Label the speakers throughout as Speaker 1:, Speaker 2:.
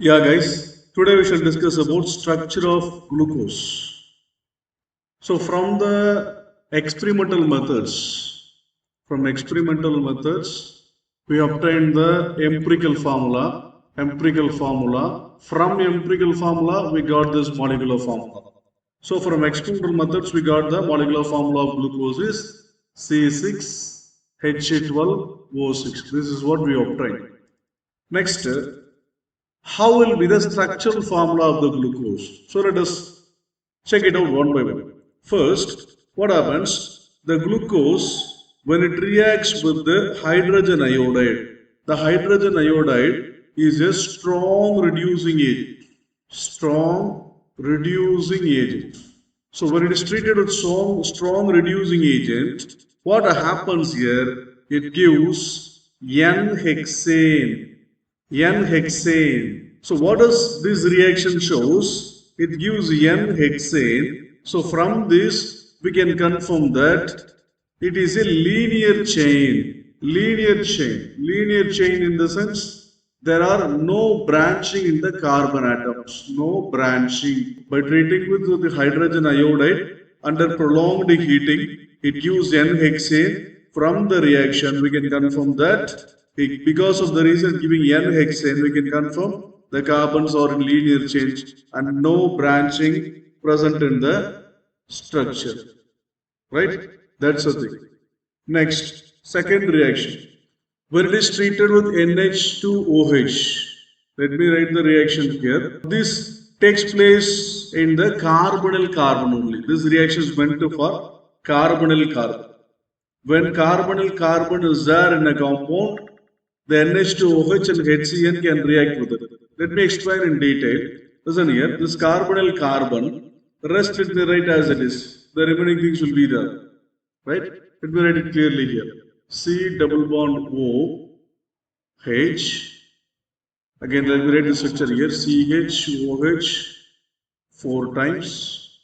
Speaker 1: Yeah, guys, today we shall discuss about structure of glucose. So from the experimental methods, we obtained the empirical formula. From empirical formula, we got this molecular formula. So from experimental methods, we got the molecular formula of glucose is C6H12O6. This is what we obtained. Next, how will be the structural formula of the glucose? So let us check it out one by one. First, what happens? The glucose, when it reacts with the hydrogen iodide, the hydrogen iodide is a strong reducing agent. So when it is treated with strong reducing agent, what happens here? It gives N-hexane. So what does this reaction shows? It gives N-hexane. So from this we can confirm that it is a linear chain. Linear chain in the sense there are no branching in the carbon atoms. No branching. By treating with the hydrogen iodide under prolonged heating, it gives N-hexane. From the reaction, we can confirm that because of the reason giving N-hexane, we can confirm the carbons are in linear change and no branching present in the structure. Right? That's the thing. Next, second reaction. When it is treated with NH2OH, let me write the reaction here. This takes place in the carbonyl carbon only. This reaction is meant for carbonyl carbon. When carbonyl carbon is there in a compound, the NH2OH and HCN can react with it. Let me explain in detail. Listen here, this carbonyl carbon, rest let me write as it is. The remaining things will be there. Right? Let me write it clearly here. C double bond O H. Again, let me write the structure here. CHOH 4 times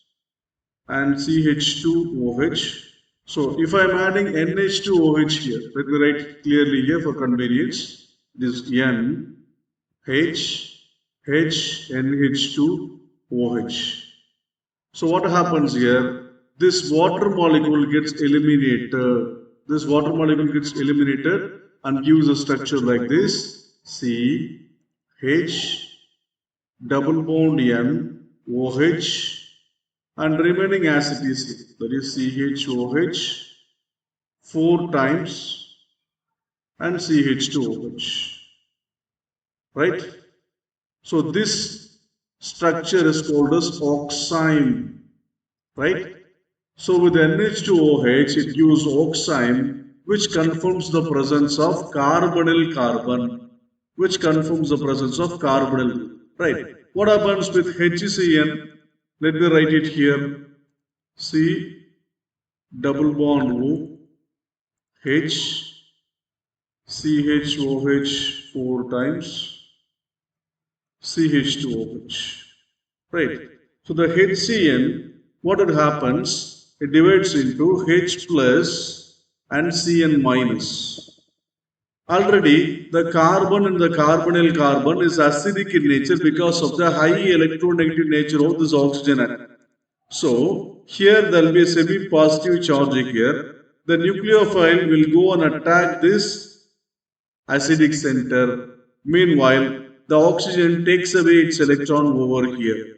Speaker 1: and CH2OH. So if I am adding NH2OH here, let me write clearly here for convenience. This N H H NH2OH. So what happens here? This water molecule gets eliminated. And gives a structure like this. C H double bond N OH and remaining as it is, that is CHOH 4 times and CH2OH. Right? So this structure is called as oxime. Right? So with NH2OH, it gives oxime, which confirms the presence of carbonyl carbon. Right. What happens with HCN? Let me write it here. C double bond O H CHOH 4 times CH2OH. Right. So the HCN, what it happens? It divides into H plus and Cn minus. Already the carbon in the carbonyl carbon is acidic in nature because of the high electronegative nature of this oxygen atom. So here there will be a semi-positive charge here. The nucleophile will go and attack this acidic center. Meanwhile, the oxygen takes away its electron over here.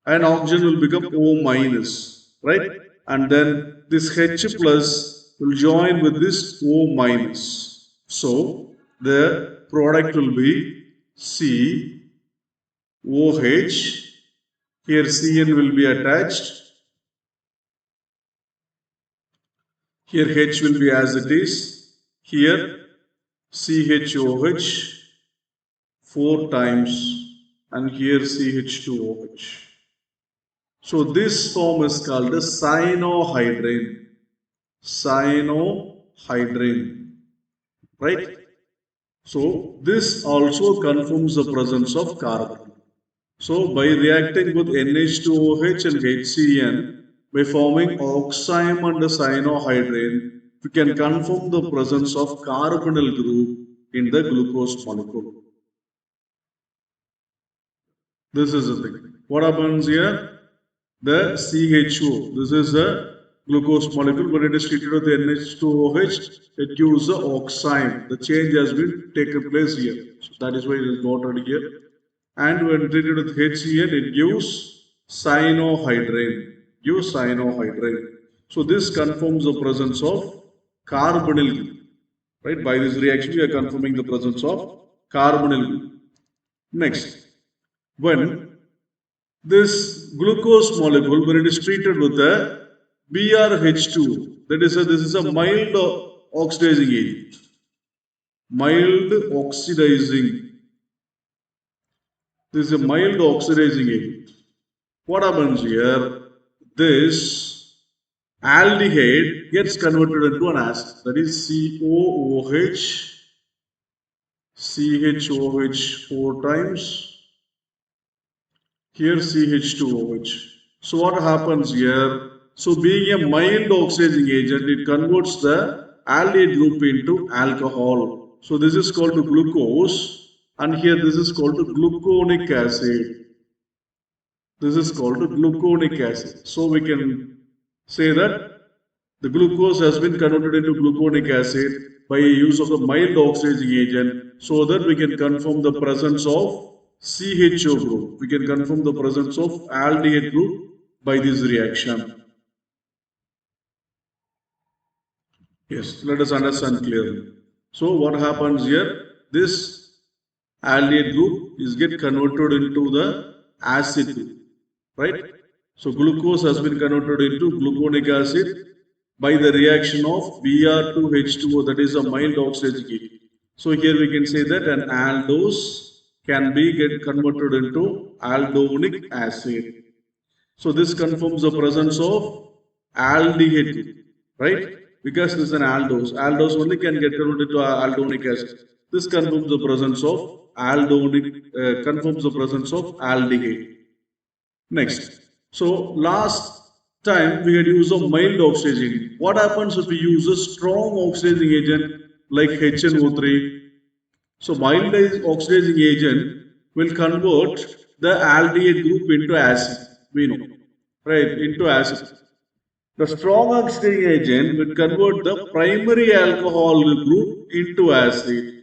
Speaker 1: And oxygen will become O minus, right? And then this H plus will join with this O minus. So the product will be C OH. Here Cn will be attached. Here H will be as it is. Here CHOH 4 times and here CH2OH. So this form is called a cyanohydrin. Right? So this also confirms the presence of carbon. So by reacting with NH2OH and HCN, by forming oxime and cyanohydrin, we can confirm the presence of carbonyl group in the glucose molecule. This is the thing. What happens here? The CHO, this is a glucose molecule. When it is treated with the NH2OH, it gives the oxime. The change has been taken place here. So that is why it is noted here. And when treated with HCl, it gives cyanohydrine. Gives cyanohydrine. So this confirms the presence of carbonyl group. Right? By this reaction, we are confirming the presence of carbonyl group. Next, when this glucose molecule, when it is treated with a BrH2, that is this is a mild oxidizing agent. Mild oxidizing. This is a mild oxidizing agent. What happens here? This aldehyde gets converted into an acid, that is COOH, CHOH 4 times. Here CH2OH. So what happens here? So being a mild oxidizing agent, it converts the aldehyde group into alcohol. So this is called glucose, and here this is called gluconic acid. This is called gluconic acid. So we can say that the glucose has been converted into gluconic acid by use of the mild oxidizing agent, so that we can confirm the presence of CHO group. We can confirm the presence of aldehyde group by this reaction. Yes, let us understand clearly. So what happens here? This aldehyde group is get converted into the acid group, right? So glucose has been converted into gluconic acid by the reaction of Br2H2O, that is a mild oxidizing agent. So here we can say that an aldose can be get converted into aldonic acid. So this confirms the presence of aldehyde group, right? Because this is an aldose. Aldose only can get converted to aldonic acid. This confirms the presence of confirms the presence of aldehyde. Next, so last time we had used a mild oxidizing agent. What happens if we use a strong oxidizing agent like HNO3? So mild oxidizing agent will convert the aldehyde group into acid. We know, right? Into acid. The strong oxidizing agent will convert the primary alcohol group into acid.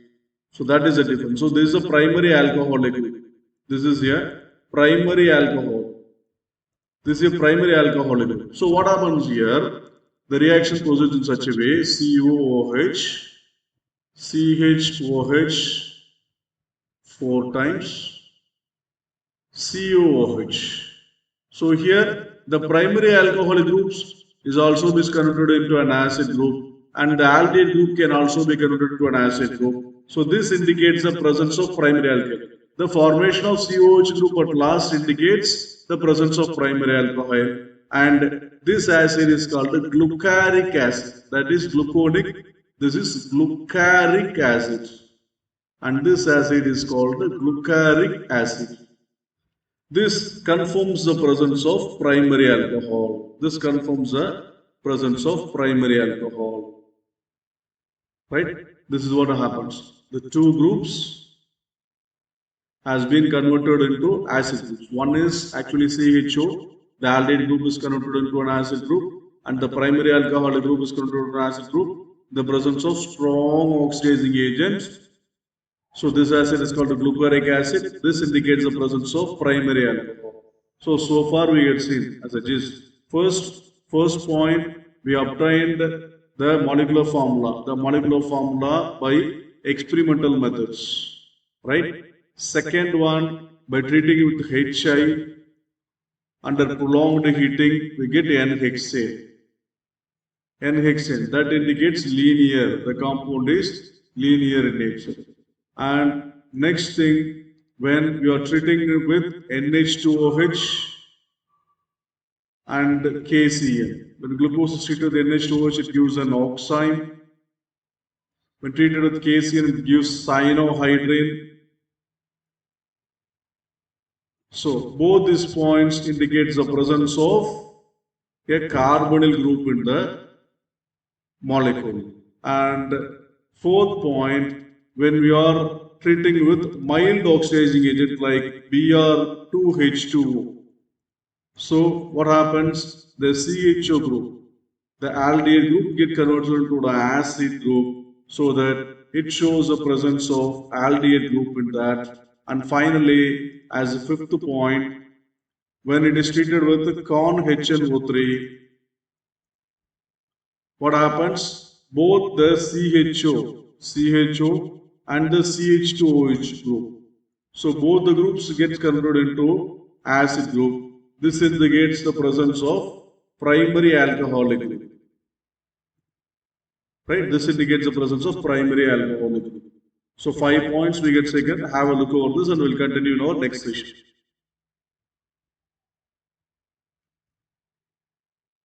Speaker 1: So that is the difference. So this is a primary alcoholic group. This is here primary alcohol. This is a primary alcoholic group. So what happens here? The reaction proceeds in such a way: COOH, CHOH 4 times, COOH. So here the primary alcoholic groups is also converted into an acid group, and the aldehyde group can also be converted to an acid group. So this indicates the presence of primary alcohol. The formation of COH group at last indicates the presence of primary alcohol, and this acid is called the glucaric acid. That is gluconic. This is glucaric acid, and this acid is called the glucaric acid. This confirms the presence of primary alcohol. This confirms the presence of primary alcohol. Right? This is what happens. The two groups has been converted into acid groups. One is actually CHO. The aldehyde group is converted into an acid group, and the primary alcoholic group is converted into an acid group. The presence of strong oxidizing agents. So this acid is called glucaric acid. This indicates the presence of primary alcohol. So far we had seen as a gist. First point, we obtained the molecular formula. The molecular formula by experimental methods, right? Second one, by treating it with HI under prolonged heating, we get N-hexane. N-hexane, that indicates linear. The compound is linear in nature. And next thing, when you are treating it with NH2OH and KCl, when glucose is treated with NH2OH, it gives an oxime. When treated with KCl, it gives cyanohydrine. So both these points indicates the presence of a carbonyl group in the molecule. And fourth point, when we are treating with mild oxidizing agent like Br2H2O. So what happens? The CHO group, the aldehyde group get converted into the acid group so that it shows the presence of aldehyde group in that. And finally, as a fifth point, when it is treated with con HNO3, what happens? Both the CHO and the CH2OH group. So both the groups get converted into acid group. This indicates the presence of primary alcoholic group. Right? This indicates the presence of primary alcoholic group. So 5 points we get taken. Have a look over this and we'll continue in our next session.